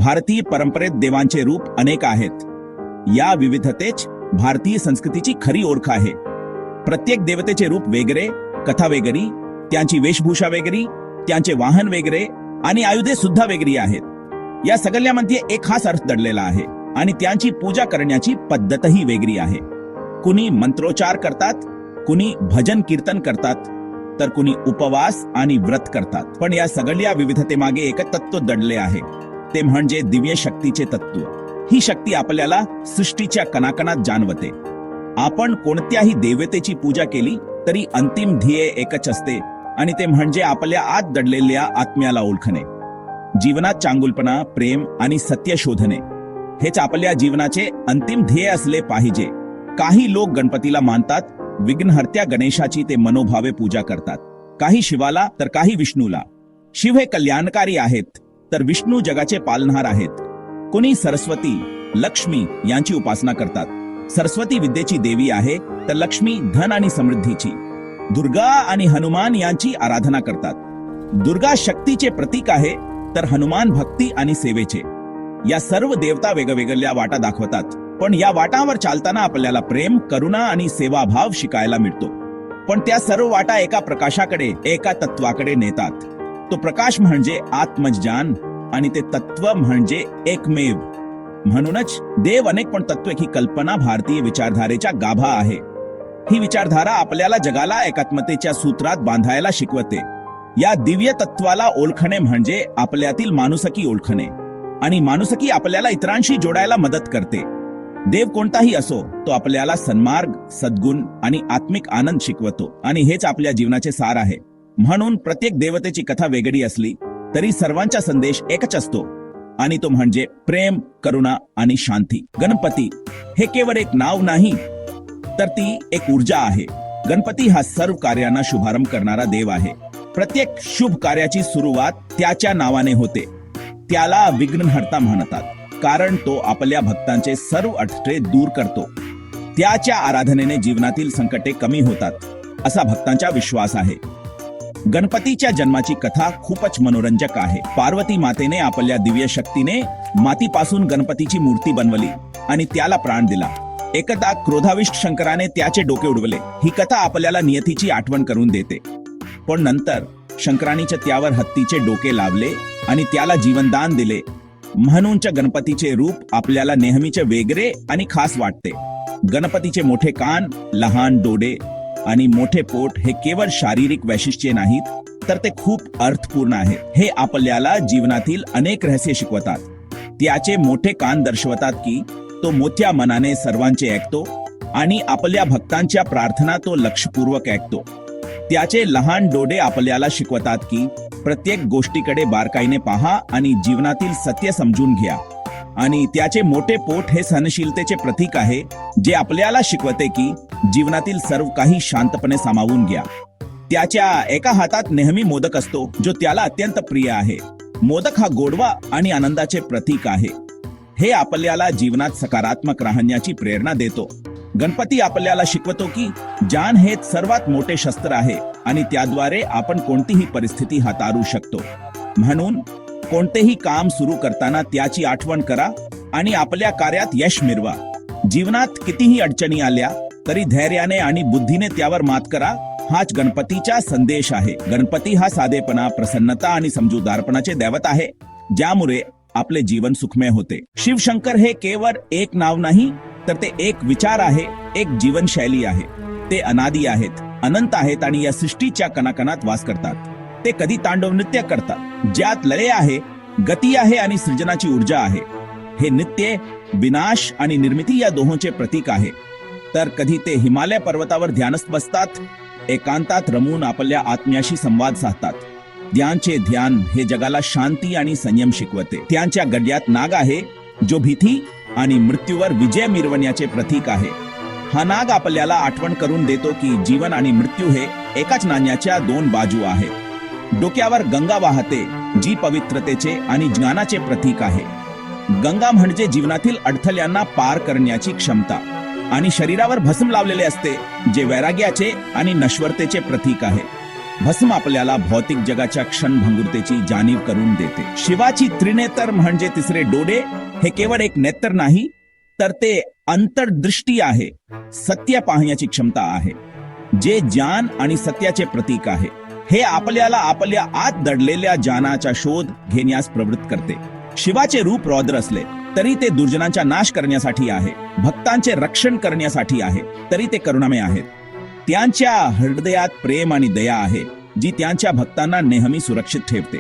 भारतीय परंपरेत देवांचे रूप अनेक आहेत. या विविधतेच भारतीय संस्कृतीची खरी ओळख आहे. प्रत्येक देवतेचे रूप वेगळे, कथा वेगळी, त्यांची वेशभूषा वेगळी, त्यांचे वाहन वेगळे आणि आयुधे सुद्धा वेगळी आहेत. या सगळ्यामध्ये एक खास अर्थ दडलेला आहे आणि त्यांची पूजा करण्याची पद्धतही वेगळी आहे. कुणी मंत्रोच्चार करतात, कुणी भजन कीर्तन करतात, तर कुणी उपवास आणि व्रत करतात. पण या सगळ्या विविधतेमागे एक तत्व दडले आहे, ते म्हणजे दिव्य शक्तीचे तत्व. ही शक्ती आपल्याला सृष्टीच्या कणाकणात जाणवते. आपण कोणत्याही देवतेची पूजा केली तरी अंतिम ध्येय एकच असते आणि ते म्हणजे आपल्या आत दडलेल्या आत्म्याला ओळखणे. जीवनात चांगुलपणा, प्रेम आणि सत्य शोधणे हेच आपल्या जीवनाचे अंतिम ध्येय असले पाहिजे. काही लोक गणपतीला मानतात, विघ्नहर्त्या गणेशाची ते मनोभावे पूजा करतात. काही शिवाला तर काही विष्णूला. शिव हे कल्याणकारी आहेत तर विष्णू जगाचे पालनहार आहेत. कोणी सरस्वती, लक्ष्मी यांची उपासना करतात. सरस्वती विद्येची देवी आहे तर लक्ष्मी धन आणि समृद्धीची. दुर्गा आणि हनुमान यांची आराधना करतात. दुर्गा शक्तीचे प्रतीक आहे तर हनुमान भक्ती आणि सेवेचे. या सर्व देवता वेगवेगळ्या वाटा दाखवतात, पण या वाटावर चालताना आपल्याला प्रेम, करुणा आणि सेवाभाव शिकायला मिळतो. पण त्या सर्व वाटा एका प्रकाशाकडे, एका तत्वाकडे नेतात. तो प्रकाश म्हणजे आत्मज्ञान आणि ते तत्व म्हणजे एकमेव. म्हणूनच देव अनेक पण तत्व ही कल्पना भारतीय विचारधारेच्या गाभा आहे. ही विचारधारा आपल्याला जगाला एकात्मतेच्या सूत्रात बांधायला शिकवते. या दिव्य तत्वाला ओळखणे म्हणजे आपल्यातील माणुसकी ओळखणे आणि माणुसकी आपल्याला इतरांशी जोडायला मदत करते. देव कोणताही असो, तो आपल्याला सन्मार्ग, सद्गुण आणि आत्मिक आनंद शिकवतो आणि हेच आपल्या जीवनाचे सार आहे. म्हणून प्रत्येक देवतेची कथा वेगळी असली तरी सर्वांचा संदेश एकच असतो आणि तो म्हणजे प्रेम, करुणा आणि शांती. गणपती हे केवळ एक नाव नाही तर ती एक ऊर्जा आहे. गणपती हा सर्व कार्यांना शुभारंभ करणारा देव आहे. प्रत्येक शुभ कार्याची सुरुवात त्याच्या नावाने होते. त्याला विघ्नहर्ता म्हणतात कारण तो आपल्या भक्तांचे सर्व अडथळे दूर करतो. त्याच्या आराधनेने जीवनातील संकटे कमी होतात असा भक्तांचा विश्वास आहे. गणपतीच्या जन्माची कथा खूपच मनोरंजक आहे. पार्वती मातेने आपल्या दिव्य शक्तीने मातीपासून गणपतीची मूर्ती बनवली आणि त्याला प्राण दिला. एकदा क्रोधाविष्ट शंकराने त्याचे डोके उडवले. ही कथा आपल्याला नियतीची आठवण करून देते. पण नंतर शंकरानीचे त्यावर हत्तीचे डोके लावले आणि त्याला जीवनदान दिले. म्हणूनच्या गणपतीचे रूप आपल्याला नेहमीचे वेगळे आणि खास वाटते. गणपतीचे मोठे कान, लहान डोळे आणि मोठे पोट हे केवळ शारीरिक वैशिष्ट्ये नाहीत तर ते खूप अर्थपूर्ण आहेत. हे आपल्याला जीवनातील अनेक रहस्य शिकवतात. त्याचे मोठे कान दर्शवतात की तो मोठ्या मनाने सर्वांचे ऐकतो आणि आपल्या भक्तांच्या प्रार्थना तो लक्षपूर्वक ऐकतो. त्याचे लहान डोळे आपल्याला शिकवतात की प्रत्येक गोष्टीकडे बारकाईने पहा आणि जीवनातील सत्य समजून घ्या. आणि त्याचे मोठे पोट हे सहनशीलतेचे प्रतीक आहे, जे आपल्याला शिकवते की जीवनातील सर्व काही शांतपणे सामावून घ्या. त्याच्या एका हातात नेहमी मोदक असतो जो त्याला अत्यंत प्रिय आहे. मोदक हा गोडवा आणि आनंदाचे प्रतीक आहे. हे आपल्याला जीवनात सकारात्मक राहण्याची प्रेरणा देतो. गणपती आपल्याला शिकवतो की ज्ञान हे सर्वात मोठे शस्त्र आहे आणि त्याद्वारे आपण कोणतीही परिस्थिती हाताळू शकतो. म्हणून कोणतेही काम सुरू करताना त्याची आठवण करा आणि आपल्या कार्यात यश मिळवा. जीवनात कितीही अडचणी आल्या तरी धैर्याने आणि बुद्धीने त्यावर मात करा. हाच गणपतीचा संदेश आहे. गणपती हा साधेपणा, प्रसन्नता आणि समजूतदारपणाचे दैवत आहे, ज्यामुळे आपले जीवन सुखमय होते. शिवशंकर हे केवळ एक नाव नाही तर ते एक विचार आहे, एक जीवनशैली आहे. ते अनादी आहेत, अनंत आहेत आणि या सृष्टीच्या कणाकणात वास करतात. ते कधी तांडव नृत्य करतात, ज्यात लय आहे, गती आहे आणि सृजनाची ऊर्जा आहे. हे नृत्य विनाश आणि निर्मिती या दोहोंचे प्रतीक आहे. तर कधी ते हिमालय पर्वतावर ध्यानस्थ बसतात, एकांतात रमून आपल्या आत्म्याशी संवाद साधतात. त्यांचे ध्यान हे जगाला शांती आणि संयम शिकवते. त्यांच्या गड्यात नाग आहे, जो भीती आणि मृत्यूवर विजय मिरवण्याचे प्रतीक आहे. हा नाग आपल्याला आठवण करून देतो की जीवन आणि मृत्यू हे एकाच नाण्याच्या दोन बाजू आहेत. डोक्यावर गंगा वाहते, जी पवित्रतेचे आणि ज्ञानाचे प्रतीक आहे. गंगा म्हणजे जीवनातील अडथळ्यांना पार करण्याची क्षमता आणि शरीरावर भस्म लावलेले असते, जे वैराग्याचे आणि नश्वरतेचे प्रतीक आहे. भस्म आपल्याला भौतिक जगाच्या क्षणभंगुरतेची जाणीव करून देते. शिवाची त्रिनेत्र म्हणजे तिसरे डोळे हे केवळ एक नेत्र नाही, तर ते अंतर्दृष्टी आहे, सत्य पाहण्याची क्षमता आहे, जे ज्ञान आणि सत्याचे प्रतीक आहे. हे आपल्याला आपल्या आत दडलेल्या ज्ञानाचा शोध घेण्यास प्रवृत्त करते. शिवाचे रूप रौद्र असले तरी ते दुर्जनांचा नाश करण्यासाठी आहे, भक्तांचे रक्षण करण्यासाठी आहे, तरी ते करुणामय आहेत. त्यांच्या हृदयात प्रेम आणि दया आहे, जी त्यांच्या भक्तांना नेहमी सुरक्षित ठेवते.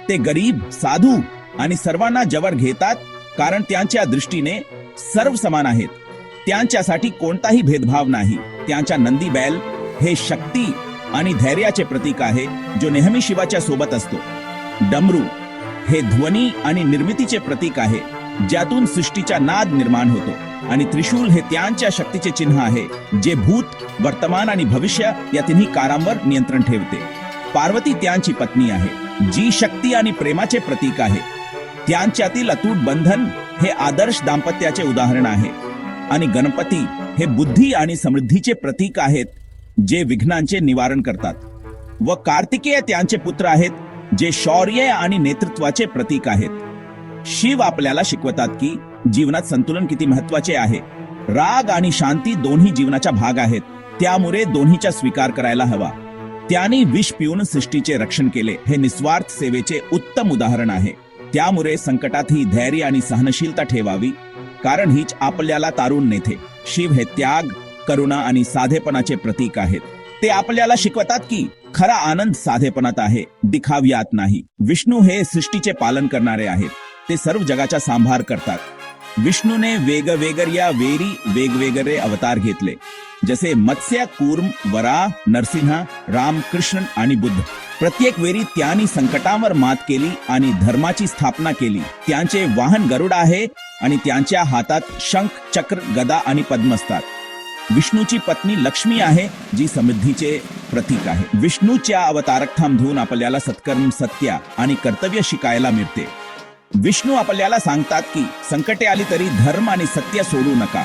ते गरीब, साधू आणि सर्वांना जवळ घेतात, कारण त्यांच्या दृष्टीने सर्व समान आहेत. त्यांच्यासाठी कोणताही भेदभाव नाही. त्यांच्या नंदी बैल हे शक्ती आणि धैर्याचे प्रतीक आहे, जो नेहमी शिवाच्या सोबत असतो. डमरू हे ध्वनी आणि निर्मितीचे प्रतीक आहे, ज्यातून सृष्टीचा नाद निर्माण होतो. आणि त्रिशूल हे त्यांच्या शक्तीचे चिन्ह आहे, जे भूत, वर्तमान आणि भविष्य या तिन्ही कारांवर नियंत्रण ठेवते. पार्वती त्यांची पत्नी आहे, जी शक्ती आणि प्रेमाचे प्रतीक आहे. त्यांच्यातील अतूट बंधन हे आदर्श दाम्पत्याचे उदाहरण आहे. आणि गणपती हे बुद्धी आणि समृद्धीचे प्रतीक आहेत, जे विघ्नांचे निवारण करतात. व कार्तिकेय त्यांचे पुत्र आहेत, जे शौर्य आणि नेतृत्वाचे प्रतीक आहेत. शिव आपल्याला शिकवतात की जीवनात संतुलन किती महत्वाचे आहे. राग आणि शांती दोन्ही जीवनाचा भाग आहेत, त्यामुळे दोन्हीचा स्वीकार करायला हवा. त्यांनी विष पिऊन सृष्टीचे रक्षण केले, हे निस्वार्थ सेवेचे उत्तम उदाहरण आहे. त्यामुळे संकटातही धैर्य आणि सहनशीलता ठेवावी, कारण हीच आपल्याला तारून नेते. शिव हे त्याग, करुणा आणि साधेपणाचे प्रतीक आहेत. ते आपल्याला शिकवतात की खरा आनंद साधेपणात आहे, दिखाव्यात नाही. विष्णू हे सृष्टीचे पालन करणारे आहेत. ते सर्व जगाचा सांभार करतात. विष्णूने वेगवेगळ्या वेरी वेगवेगळे अवतार घेतले, जसे मत्स्य, कूर्म, वराह, नरसिंह, राम, कृष्ण आणि बुद्ध. प्रत्येक वेळी त्यांनी संकटांवर मात केली आणि धर्माची स्थापना केली. त्यांचे वाहन गरुड आहे आणि त्यांच्या हातात शंख, चक्र, गदा आणि पद्म असतात. विष्णूची पत्नी लक्ष्मी आहे, जी समृद्धीचे प्रतीक आहे. विष्णूच्या अवतारक थांबून आपल्याला सत्कर्म, सत्य आणि कर्तव्य शिकायला मिळते. विष्णू आपल्याला सांगतात की संकटे आली तरी धर्म आणि सत्य सोडू नका.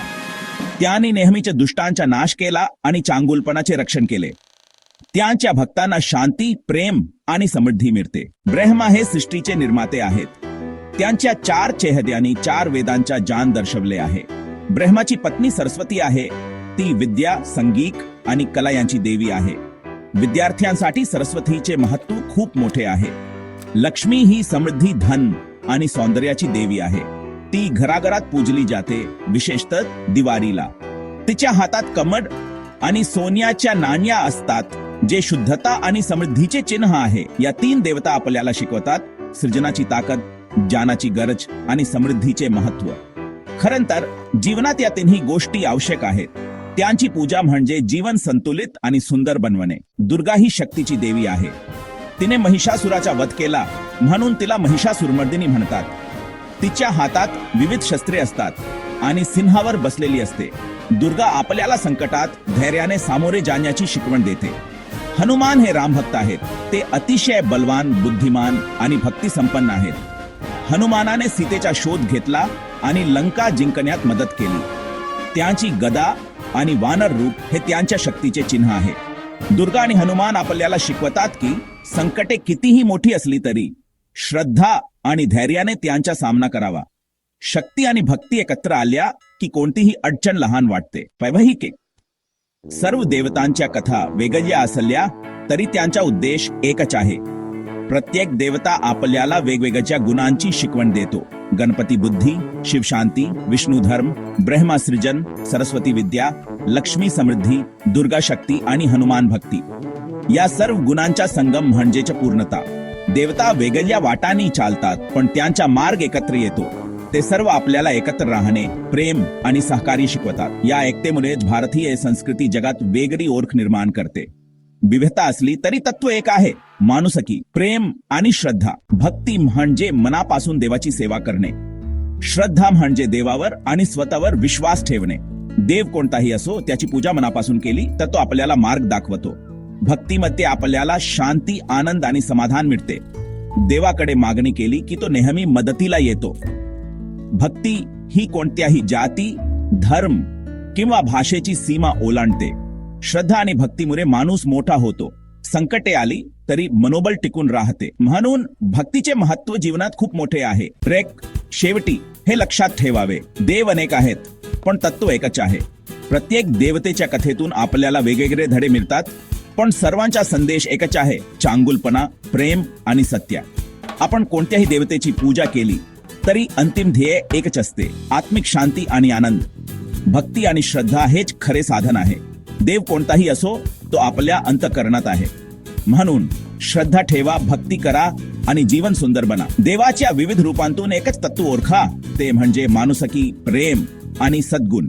त्यांनी नेहमीच्या दुष्टांचा नाश केला आणि चांगुलपणाचे रक्षण केले. त्यांच्या भक्तांना शांती, प्रेम आणि समृद्धी मिळते. ब्रह्मा हे सृष्टीचे निर्माते आहेत. त्यांच्या 4 चेहऱ्यांनी 4 वेदांचा ज्ञान दर्शवले आहे. ब्रह्माची पत्नी सरस्वती आहे. ती विद्या, संगीत आणि कला यांची देवी आहे. विद्यार्थ्यांसाठी सरस्वतीचे महत्त्व खूप मोठे आहे. लक्ष्मी ही समृद्धी, धन आणि सौंदर्याची देवी आहे. ती घराघरात पूजली जाते, विशेषतः दिवाळीला. तिच्या हातात कमळ आणि सोन्याच्या नाण्या असतात, जे शुद्धता आणि समृद्धीचे चिन्ह आहे. या 3 देवता आपल्याला शिकवतात सृजनाची ताकद, ज्ञानाची गरज आणि समृद्धीचे महत्त्व. खरं तर जीवनात या तिन्ही गोष्टी आवश्यक आहेत. त्यांची पूजा म्हणजे जीवन संतुलित आणि सुंदर बनवणे. दुर्गा ही शक्तीची देवी आहे. तिने महिषासुराचा वध केला, म्हणून तिला महिषासुरमर्दिनी म्हणतात. तिच्या हातात विविध शस्त्रे असतात आणि सिंहावर बसलेली असते. दुर्गा आपल्याला संकटात धैर्याने सामोरे जाण्याची शिकवण देते. हनुमान हे रामभक्त आहेत. ते अतिशय बलवान, बुद्धिमान आणि भक्ती संपन्न आहेत. हनुमानाने सीतेचा शोध घेतला आणि लंका जिंकण्यात मदत केली. त्यांची गदा आणि वानर रूप हे त्यांच्या शक्तीचे चिन्ह आहे. दुर्गा आणि हनुमान आपल्याला शिकवतात की संकटे कितीही मोठी असली तरी श्रद्धा आणि धैर्याने त्यांचा सामना करावा. शक्ती आणि भक्ती एकत्र आल्या की कोणतीही अडचण लहान वाटते. वैवाहिक सर्व देवतांच्या कथा वेगळ्या असल्या तरी त्यांचा उद्देश एकच आहे. प्रत्येक देवता आपल्याला वेगवेगळ्या गुणांची शिकवण देतो. गणपती बुद्धी, शिव शांती, विष्णू धर्म, ब्रह्मा सृजन, सरस्वती विद्या, लक्ष्मी समृद्धी, दुर्गा शक्ती आणि हनुमान भक्ती. या सर्व गुणांचा संगम म्हणजेच पूर्णता. देवता वेगळ्या वाटांनी चालतात, पण त्यांचा मार्ग एकत्र येतो. ते सर्व आपल्याला एकत्र राहणे, प्रेम आणि सहकार्य शिकवतात. या एकतेमुळे भारतीय संस्कृती जगात वेगळी ओळख निर्माण करते. विविधता असली तरी तत्व एक आहे, माणुसकी, प्रेम आणि श्रद्धा. भक्ती म्हणजे मनापासून देवाची सेवा करणे. श्रद्धा म्हणजे देवावर आणि स्वतःवर विश्वास ठेवणे. देव कोणताही असो, त्याची पूजा मनापासून केली तर तो आपल्याला मार्ग दाखवतो. भक्तीमध्ये आपल्याला शांती, आनंद आणि समाधान मिळते. देवाकडे मागणी केली की तो नेहमी मदतीला येतो. भक्ती ही कोणत्याही जाती, धर्म किंवा भाषेची सीमा ओलांडते. श्रद्धा आणि भक्तीमुळे माणूस मोठा होतो, संकटे आली तरी मनोबल टिकून राहते. म्हणून भक्तीचे महत्व जीवनात खूप मोठे आहे. शेवटी हे लक्षात ठेवावे, देव अनेक आहेत पण तत्व एकच आहे. प्रत्येक देवतेच्या कथेतून आपल्याला वेगवेगळे धडे मिळतात, पण सर्वांचा संदेश एकच आहे, चांगुलपणा, प्रेम आणि सत्य. आपण कोणत्याही देवतेची पूजा केली तरी अंतिम ध्येय एकच असते, आत्मिक शांती आणि आनंद. भक्ती आणि श्रद्धा हेच खरे साधन आहे. देव कोणताही असो, तो आपल्या अंतःकरणात आहे. म्हणून श्रद्धा ठेवा, भक्ती करा आणि जीवन सुंदर बना. देवाच्या विविध रूपांतून एकच तत्व ओळखा, ते म्हणजे माणुसकी, प्रेम आणि सद्गुण.